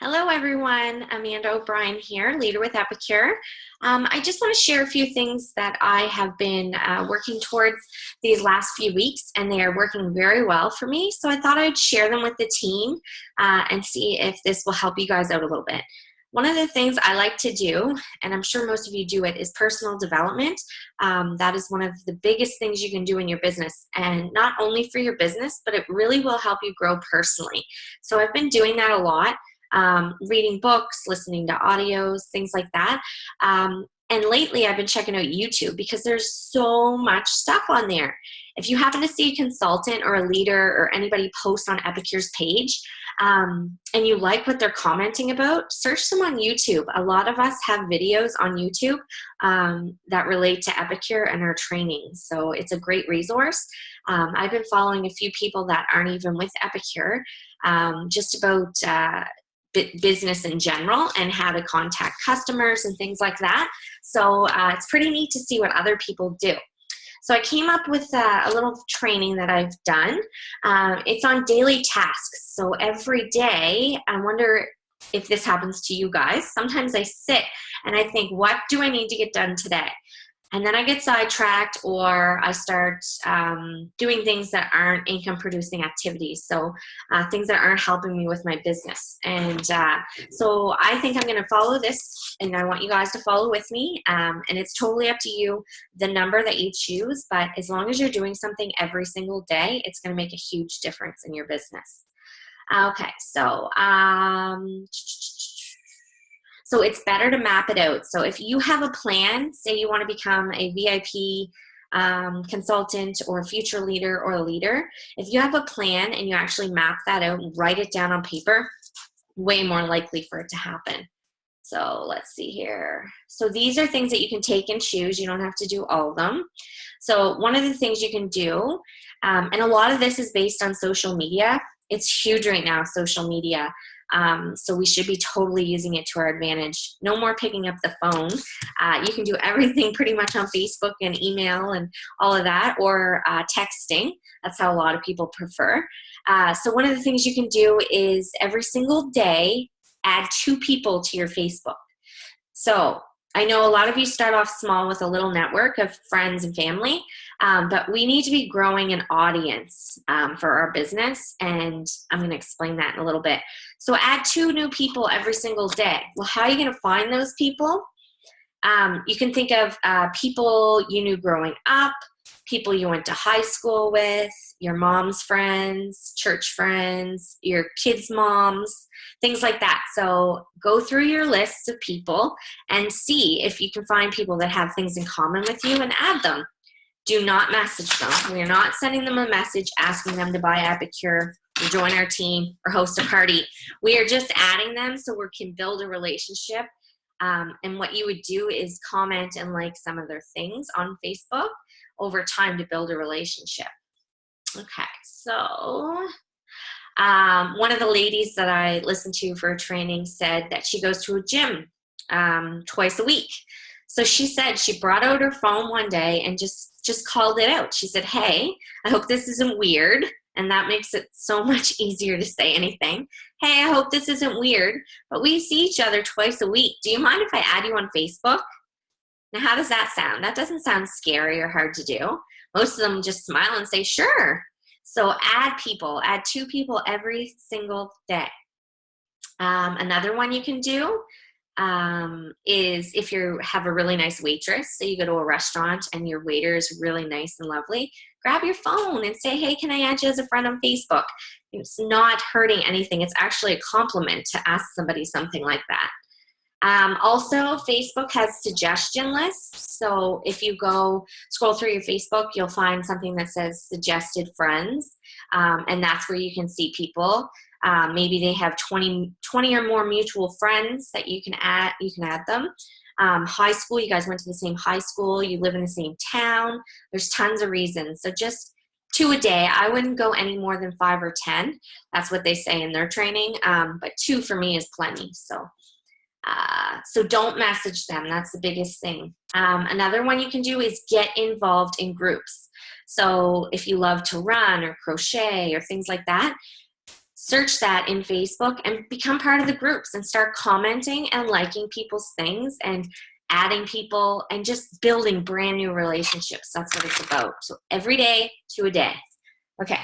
Hello everyone, Amanda O'Brien here, leader with Epicure. I just want to share a few things that I have been working towards these last few weeks, and they are working very well for me. So I thought I'd share them with the team and see if this will help you guys out a little bit. One of the things I like to do, and I'm sure most of you do it, is personal development. That is one of the biggest things you can do in your business, and not only for your business, but it really will help you grow personally. So I've been doing that a lot. Reading books, listening to audios, things like that. And lately I've been checking out YouTube because there's so much stuff on there. If you happen to see a consultant or a leader or anybody post on Epicure's page and you like what they're commenting about, search them on YouTube. A lot of us have videos on YouTube that relate to Epicure and our training. So it's a great resource. I've been following a few people that aren't even with Epicure, just about business in general and how to contact customers and things like that. So it's pretty neat to see what other people do. So I came up with a little training that I've done. It's on daily tasks. So every day, I wonder if this happens to you guys. Sometimes I sit and I think, what do I need to get done today? And then I get sidetracked, or I start doing things that aren't income producing activities. So things that aren't helping me with my business. And so I think I'm going to follow this, and I want you guys to follow with me. And it's totally up to you, the number that you choose. But as long as you're doing something every single day, it's going to make a huge difference in your business. Okay, so so it's better to map it out. So if you have a plan, say you want to become a VIP consultant or a future leader or a leader, if you have a plan and you actually map that out and write it down on paper, way more likely for it to happen. So let's see here. So these are things that you can take and choose. You don't have to do all of them. So one of the things you can do, and a lot of this is based on social media. It's huge right now, social media. So we should be totally using it to our advantage. No more picking up the phone. You can do everything pretty much on Facebook and email and all of that, or texting. That's how a lot of people prefer. So one of the things you can do is every single day, add 2 people to your Facebook. So I know a lot of you start off small with a little network of friends and family, but we need to be growing an audience for our business, and I'm going to explain that in a little bit. So add 2 new people every single day. Well, how are you going to find those people? You can think of people you knew growing up, people you went to high school with, your mom's friends, church friends, your kids' moms, things like that. So go through your lists of people and see if you can find people that have things in common with you and add them. Do not message them. We're not sending them a message asking them to buy Epicure or join our team or host a party. We are just adding them so we can build a relationship. And what you would do is comment and like some of their things on Facebook over time to build a relationship. Okay, so one of the ladies that I listened to for a training said that she goes to a gym twice a week. So she said she brought out her phone one day and just called it out. She said, "Hey, I hope this isn't weird." And that makes it so much easier to say anything. "Hey, I hope this isn't weird, but we see each other twice a week. Do you mind if I add you on Facebook?" Now, how does that sound? That doesn't sound scary or hard to do. Most of them just smile and say, "Sure." So add people, add 2 people every single day. Another one you can do is if you have a really nice waitress, so you go to a restaurant and your waiter is really nice and lovely, grab your phone and say, "Hey, can I add you as a friend on Facebook?" It's not hurting anything. It's actually a compliment to ask somebody something like that. Also, Facebook has suggestion lists. So if you go scroll through your Facebook, you'll find something that says suggested friends. And that's where you can see people. Maybe they have 20 or more mutual friends that you can add them. High school, you guys went to the same high school, you live in the same town. There's tons of reasons. So just 2 a day. I wouldn't go any more than 5 or 10. That's what they say in their training. But 2 for me is plenty. So don't message them. That's the biggest thing. Another one you can do is get involved in groups. So if you love to run or crochet or things like that, search that in Facebook and become part of the groups and start commenting and liking people's things and adding people and just building brand new relationships. That's what it's about. So every day to a day. Okay.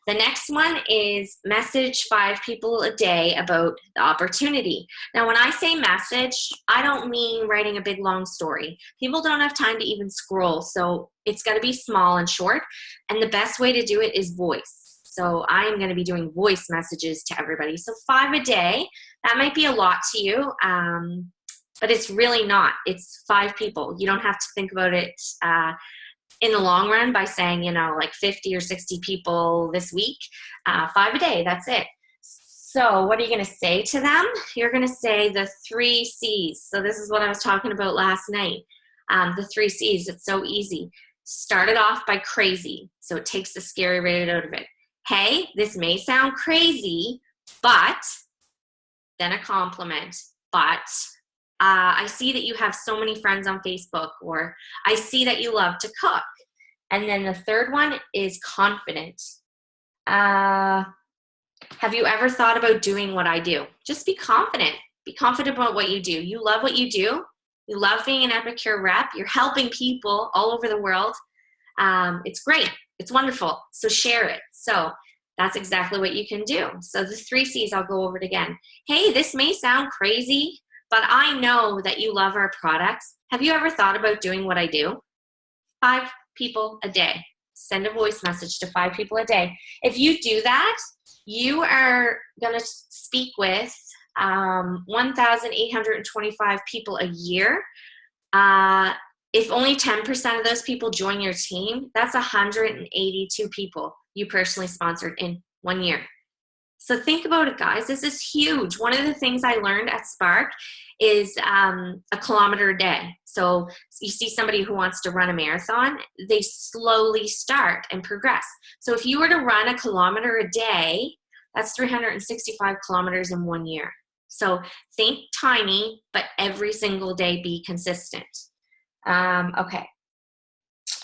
The next one is message 5 people a day about the opportunity. Now, when I say message, I don't mean writing a big long story. People don't have time to even scroll, so it's got to be small and short. And the best way to do it is voice. So I am going to be doing voice messages to everybody. So 5 a day, that might be a lot to you, but it's really not. It's 5 people. You don't have to think about it in the long run by saying, you know, like 50 or 60 people this week, 5 a day, that's it. So what are you going to say to them? You're going to say the 3 C's. So this is what I was talking about last night. The 3 C's, it's so easy. Start it off by crazy. So it takes the scary right out of it. Hey, this may sound crazy, but then a compliment, but I see that you have so many friends on Facebook, or I see that you love to cook. And then the third one is confident. Have you ever thought about doing what I do? Just be confident. Be confident about what you do. You love what you do. You love being an Epicure rep. You're helping people all over the world. It's great. It's wonderful. So share it. So that's exactly what you can do. So the 3 C's, I'll go over it again. Hey, this may sound crazy, but I know that you love our products. Have you ever thought about doing what I do? 5 people a day. Send a voice message to 5 people a day. If you do that, you are going to speak with 1,825 people a year. If only 10% of those people join your team, that's 182 people you personally sponsored in 1 year. So think about it, guys. This is huge. One of the things I learned at Spark is a kilometer a day. So you see somebody who wants to run a marathon, they slowly start and progress. So if you were to run a kilometer a day, that's 365 kilometers in 1 year. So think tiny, but every single day be consistent. Okay.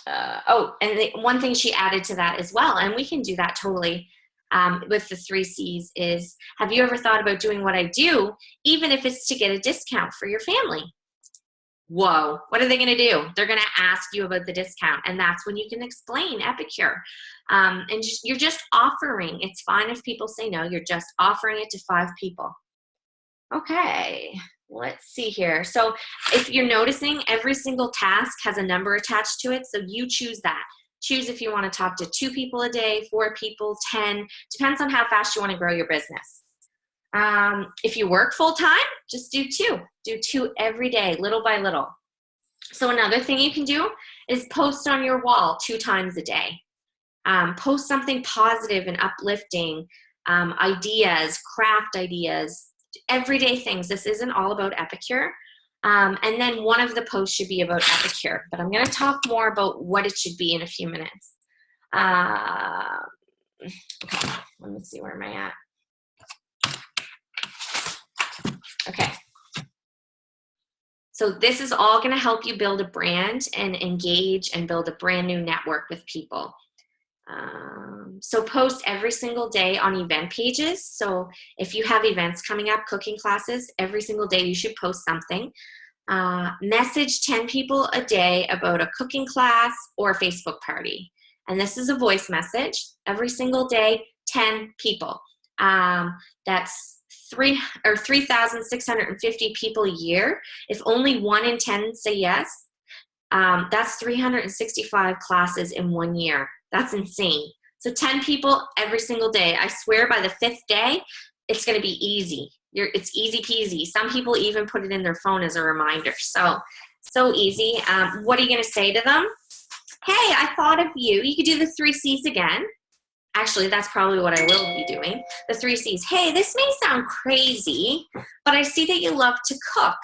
Oh, and one thing she added to that as well, and we can do that totally with the 3 C's, is have you ever thought about doing what I do, even if it's to get a discount for your family? Whoa, what are they going to do? They're going to ask you about the discount, and that's when you can explain Epicure. And you're just offering. It's fine if people say no. You're just offering it to 5 people. Okay, let's see here. So if you're noticing, every single task has a number attached to it, so you choose that. Choose if you want to talk to 2 people a day, 4 people, 10. Depends on how fast you want to grow your business. If you work full-time, just do 2. Do 2 every day, little by little. So another thing you can do is post on your wall 2 times a day. Post something positive and uplifting, ideas, craft ideas, everyday things. This isn't all about Epicure. And then one of the posts should be about Epicure, but I'm going to talk more about what it should be in a few minutes. Okay, let me see, where am I at? Okay. So this is all going to help you build a brand and engage and build a brand new network with people. So post every single day on event pages. So if you have events coming up, cooking classes, every single day you should post something. Message 10 people a day about a cooking class or a Facebook party. And this is a voice message. Every single day, 10 people. That's 3,650 people a year. If only 1 in 10 say yes, that's 365 classes in 1 year. That's insane. So 10 people every single day. I swear by the 5th day, it's going to be easy. It's easy peasy. Some people even put it in their phone as a reminder. So easy. What are you going to say to them? Hey, I thought of you. You could do the 3 C's again. Actually, that's probably what I will be doing. The 3 C's. Hey, this may sound crazy, but I see that you love to cook.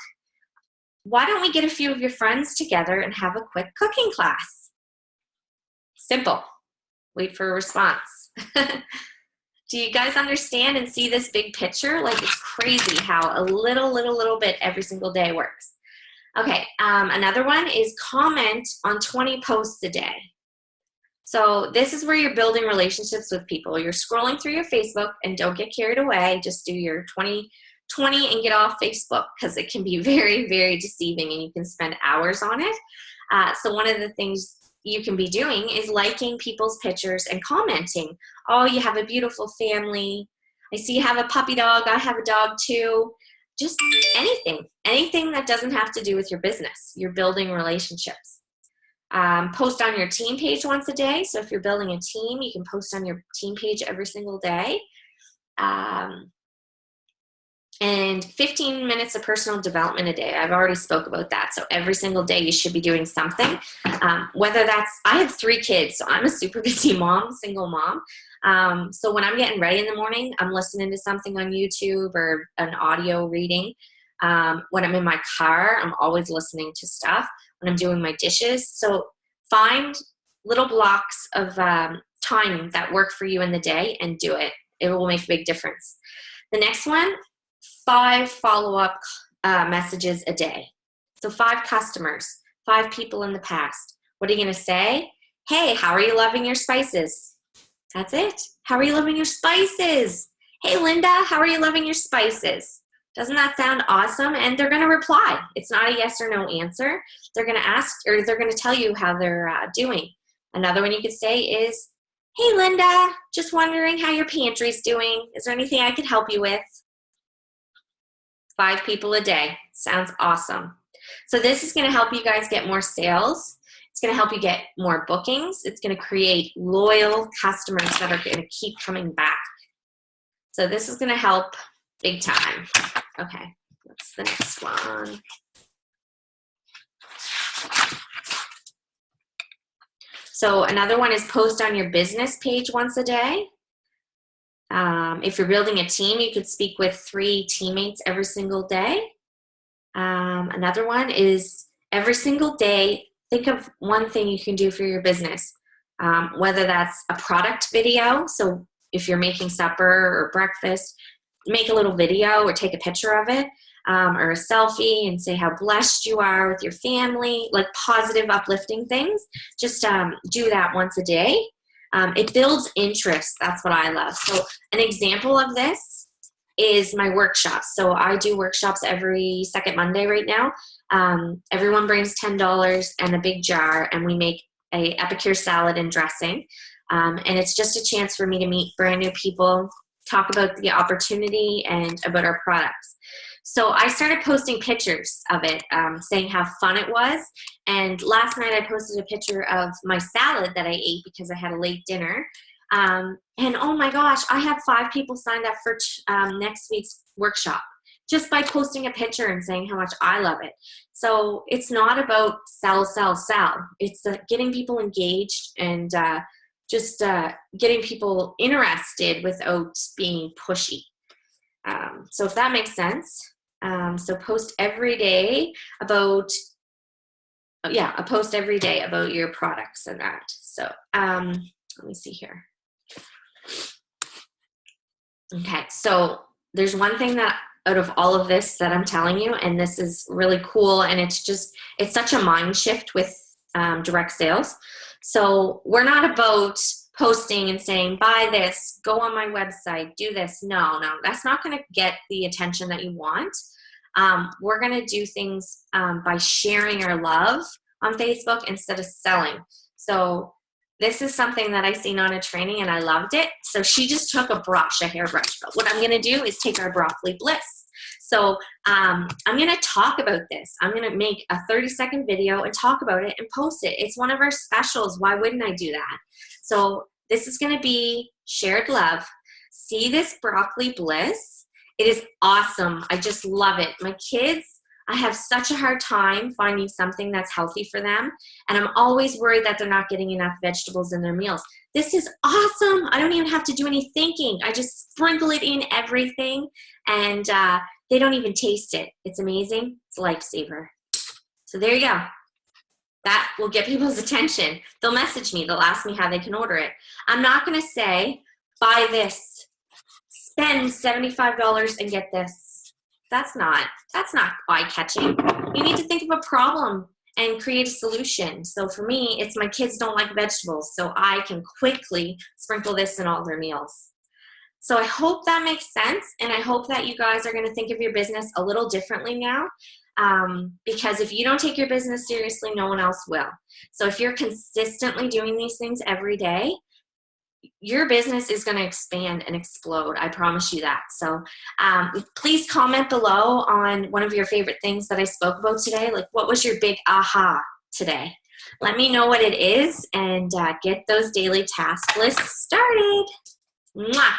Why don't we get a few of your friends together and have a quick cooking class? Simple. Wait for a response. Do you guys understand and see this big picture? Like, it's crazy how a little bit every single day works. Okay, another one is comment on 20 posts a day. So this is where you're building relationships with people. You're scrolling through your Facebook, and don't get carried away. Just do your 20/20 and get off Facebook, because it can be very, very deceiving and you can spend hours on it. So one of the things you can be doing is liking people's pictures and commenting. Oh, you have a beautiful family. I see you have a puppy dog. I have a dog too. Just anything that doesn't have to do with your business. You're building relationships. Post on your team page once a day. So if you're building a team, you can post on your team page every single day. And 15 minutes of personal development a day. I've already spoke about that. So every single day you should be doing something. Whether that's, I have 3 kids, so I'm a super busy mom, single mom. So when I'm getting ready in the morning, I'm listening to something on YouTube or an audio reading. When I'm in my car, I'm always listening to stuff. When I'm doing my dishes. So find little blocks of time that work for you in the day and do it. It will make a big difference. The next one, 5 follow-up messages a day. So 5 customers, 5 people in the past. What are you going to say? Hey, how are you loving your spices? That's it. How are you loving your spices? Hey, Linda, how are you loving your spices? Doesn't that sound awesome? And they're going to reply. It's not a yes or no answer. They're going to ask, or they're going to tell you how they're doing. Another one you could say is, hey, Linda, just wondering how your pantry's doing. Is there anything I could help you with? 5 people a day. Sounds awesome. So this is going to help you guys get more sales. It's going to help you get more bookings. It's going to create loyal customers that are going to keep coming back. So this is going to help big time. Okay, what's the next one? So another one is post on your business page once a day. If you're building a team, you could speak with 3 teammates every single day. Another one is every single day, think of one thing you can do for your business, whether that's a product video. So if you're making supper or breakfast, make a little video or take a picture of it, or a selfie and say how blessed you are with your family, like positive, uplifting things. Just do that once a day. It builds interest. That's what I love. So an example of this is my workshops. So I do workshops every second Monday right now. Everyone brings $10 and a big jar, and we make a epicure salad and dressing. And it's just a chance for me to meet brand new people, talk about the opportunity and about our products. So I started posting pictures of it, saying how fun it was. And last night I posted a picture of my salad that I ate because I had a late dinner. And oh my gosh, I have 5 people signed up for next week's workshop just by posting a picture and saying how much I love it. So it's not about sell, sell, sell. It's getting people engaged and just getting people interested without being pushy. So if that makes sense. So post every day about, post every day about your products and that. So let me see here. Okay, so there's one thing that out of all of this that I'm telling you, and this is really cool, and it's such a mind shift with direct sales. So we're not about posting and saying, buy this, go on my website, do this. No, that's not going to get the attention that you want. We're going to do things by sharing our love on Facebook instead of selling. So this is something that I seen on a training and I loved it. So she just took a hairbrush. But what I'm going to do is take our broccoli bliss. So I'm going to talk about this. I'm going to make a 30-second video and talk about it and post it. It's one of our specials. Why wouldn't I do that? So this is going to be shared love. See this broccoli bliss? It is awesome. I just love it. My kids, I have such a hard time finding something that's healthy for them. And I'm always worried that they're not getting enough vegetables in their meals. This is awesome. I don't even have to do any thinking. I just sprinkle it in everything and they don't even taste it. It's amazing. It's a lifesaver. So there you go. That will get people's attention. They'll message me. They'll ask me how they can order it. I'm not going to say, buy this, spend $75 and get this. That's not eye-catching. You need to think of a problem and create a solution. So for me, it's my kids don't like vegetables, so I can quickly sprinkle this in all their meals. So I hope that makes sense, and I hope that you guys are going to think of your business a little differently now, because if you don't take your business seriously, no one else will. So if you're consistently doing these things every day, your business is going to expand and explode. I promise you that. So please comment below on one of your favorite things that I spoke about today. Like, what was your big aha today? Let me know what it is, and get those daily task lists started. Mwah!